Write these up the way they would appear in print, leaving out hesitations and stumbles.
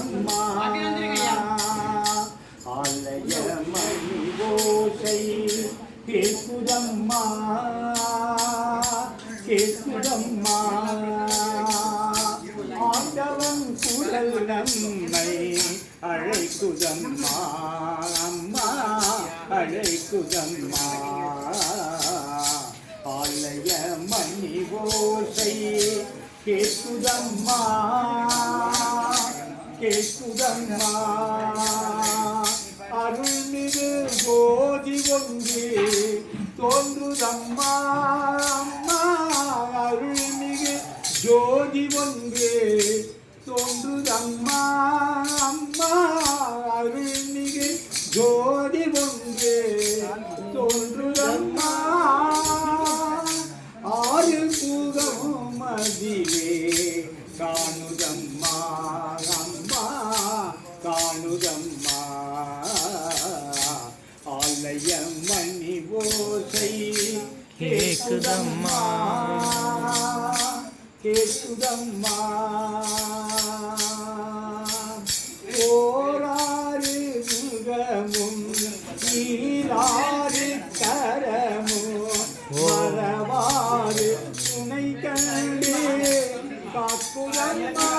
கேட்குதம்மா ஆலய மணி ஓசை கேட்குதம்மா கேட்குதம்மா ஆண்டவன் குரல் நம்மை அழைக்குதம்மா அம்மா அழைக்குதம்மா ஆலய மணி ஓசை கேட்குதம்மா கேட்குதம்மா அருள்மிகு போதி ஒன்று தோன்றுதம்மா அம்மா அருள்மிகு ஜோதி ஒன்று தோன்றுதம்மா அம்மா அருள்மிகு ஜோதி ஒன்று தோன்றுதம்மா ஆறு பூகம் அதிலே காணுதம்மா அம்மா காணுதம்மா ஆலய மணி ஓசை கேட்குதம்மா கேட்குதம்மா ஓராறு முகமும் ஈராறு கரமும் மரவாறு துணை கண்டே காக்குதம்மா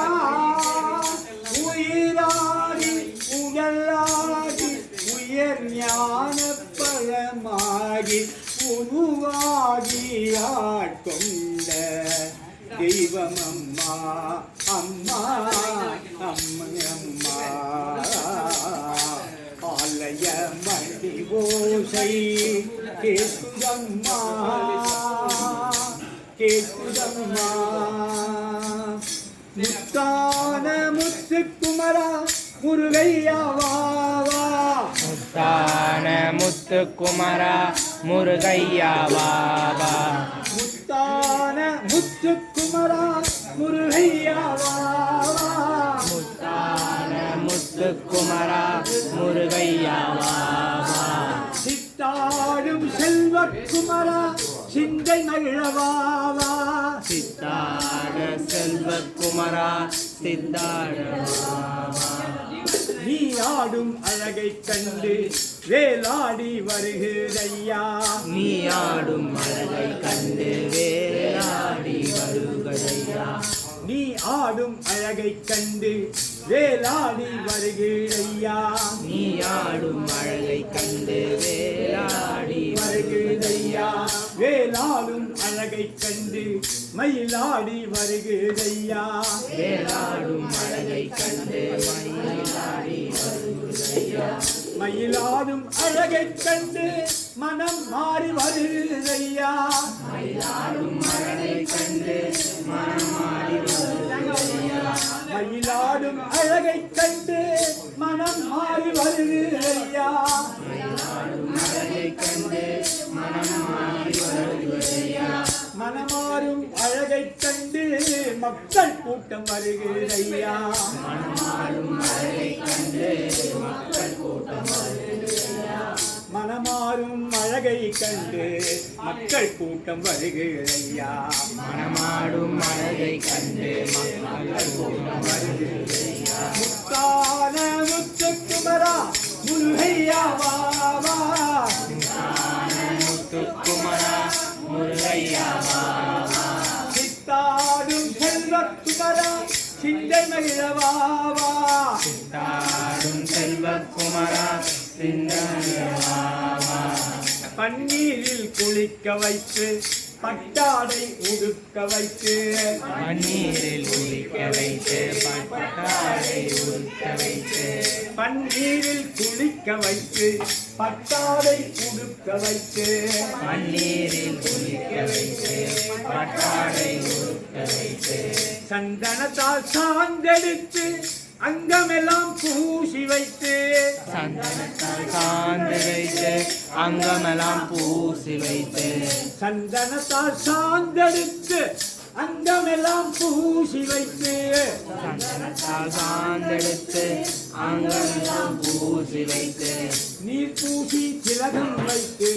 உயிராடி உடலாடி உயர் ஞான பழமாகி உருவாகி ஆட்கொண்ட தெய்வமம்மா அம்மா அம்மா ஆலய மணி ஓசை கேட்குதம்மா கேட்குதம்மா முத்தான முத்துக்குமரா முருகையா வாவா முத்தான முத்துக்குமரா முருகையா வாவா முத்தான முத்துக்குமரா முருகையா வாவா முத்தான முத்துக்குமரா முருகையா வாவா சித்தாடும் செல்வக்குமரா சிந்தை மகிழவாவா சித்தாட செல்வக்குமரா சித்தாட நீ ஆடும் அழகை கண்டு வேலாடி வருகிறையா நீ ஆடும் அழகை கண்டு வேலாடி வருகையா நீ ஆடும் அழகை கண்டு வேலாடி வருகிறையா நீ ஆடும் அழகை கண்டு வேலாடி வருகிறையா வேலாடும் அழகை கண்டு மயிலாடி வருகிறையா வேலாடும் அழகை கண்டு மயிலாடி வருகையா மயிலாடும் அழகை கண்டு மனம் மாறி வருகிறையா மயிலாடும் அழகை கண்டு மனம் மாறி வருகையா மயிலாடும் அழகை கண்டு மனம் மாறி வருகிறையா மயிலாடும் அழகை கண்டு மனம் மாறி வருகையா மனமாறும் அழகை கண்டு மக்கள் கூட்டம் வருகிறையா மனமாடும் அழகை கண்டு மக்கள் கூட்டம் வருகையா மனமாறும் அழகை கண்டு மக்கள் கூட்டம் வருகிறையா மனமாடும் அழகை கண்டு மக்கள் கூட்டம் வருகையா முத்தான முத்துக்குமரா முருகையா வாவா முத்துக்குமரா முருகையா வாவா சித்தாடும் செல்வக்குமரா சிந்தை மகிழவாவா சித்தாடும் செல்வக்குமரா சிந்தாயா வாவா பன்னீரில் குளிக்க வைத்து பட்டாடை உடுக்க வைத்து பன்னீரில் குளிக்க வைத்து பட்டாடை உடுக்க வைத்து பன்னீரில் குளிக்க வைத்து பட்டாடை உடுக்க வைத்து பன்னீரில் குளிக்க வைத்து பட்டாடை உடுக்க வைத்து சந்தனத்தால் சாந்தெடுத்து அங்கமெல்லாம் பூசி வைத்து சந்தனத்தால் சாந்து வைத்து அங்கமெல்லாம் பூசி வைத்து சந்தனத்தால் சாந்தெடுத்து அங்கமெல்லாம் பூசி வைத்து சந்தனத்தால் சாந்தெடுத்து அங்கமெல்லாம் பூசி வைத்து நீர் பூசி திலகம் வைத்து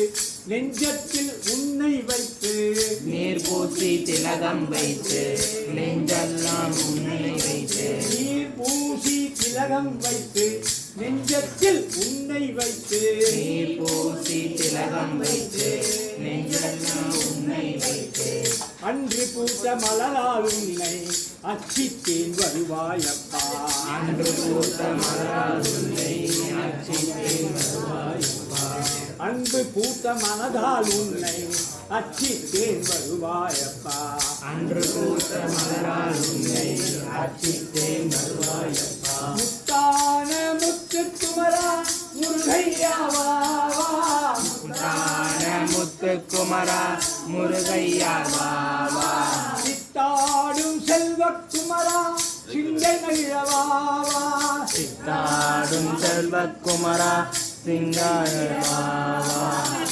நெஞ்சத்தில் உன்னை வைத்து நீர் பூசி திலகம் வைத்து நெஞ்செல்லாம் உன்னை வைத்து நீர் பூசி திலகம் வைத்து நெஞ்சத்தில் உன்னை வைத்து நீர் பூசி திலகம் வைத்து நெஞ்சத்தில் உன்னை வைத்து அன்று பூத்த மலரால் உன்னை அச்சித்தேன் வருவாயப்பா அன்று பூத்த மலரால் உன்னை அர்ச்சித்தேன் வருவாயப்பா அன்பு பூத்த மனதால் உன்னை அச்சித்தேன் வருவாயப்பா அன்று பூத்த மலரால் உன்னை அர்ச்சித்தேன் வருவாயப்பா முத்தான முத்துக்குமரா முருகையா வா வா முத்தான முத்துக்குமரா முருகையா வா வா சித்தாடும் செல்வக்குமரா சிங்கமகிழவா வா சித்தாடும் செல்வக்குமரா சிங்காரவா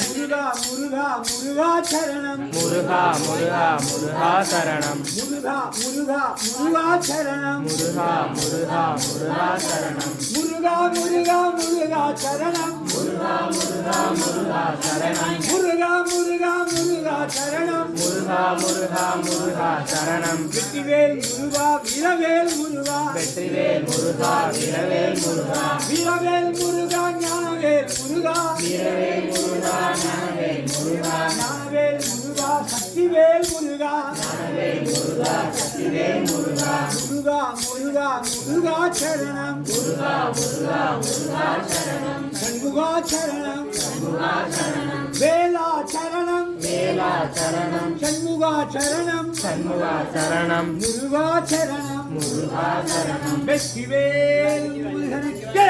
முருகா முருகா முருகா சரணம் முருகா முருகா முருகா சரணம் முருகா முருகா முருகா சரணம் முருகா முருகா முருகா சரணம் முருகா முருகா முருகா சரணம் முருகா முருகா முருகா சரணம் முருகா முருகா முருகா சரணம் முருகா முருகா முருகா சரணம் வெற்றிவேல் முருகா வீரவேல் முருகா வெற்றிவேல் முருகா வீரவேல் முருகா வீரவேல் முருகா ஞானவேல் முருகா வீரவேல் முருகா ஞானவேல் முருகா ஞானவேல் முருகா சக்திவேல் முருகா ஞானவேல் முருகா சக்திவேல் முருகா முருகா முருகா முருகா சரணம் முருகா முருகா முருகா சரணம் சண்முகா சரணம் முருகா சரணம் வேலா சரணம் வேலா சரணம் சண்முகா சரணம் சண்முகா சரணம் முருகா சரணம் முருகா சரணம் வெற்றிவேல் முருகனுக்கு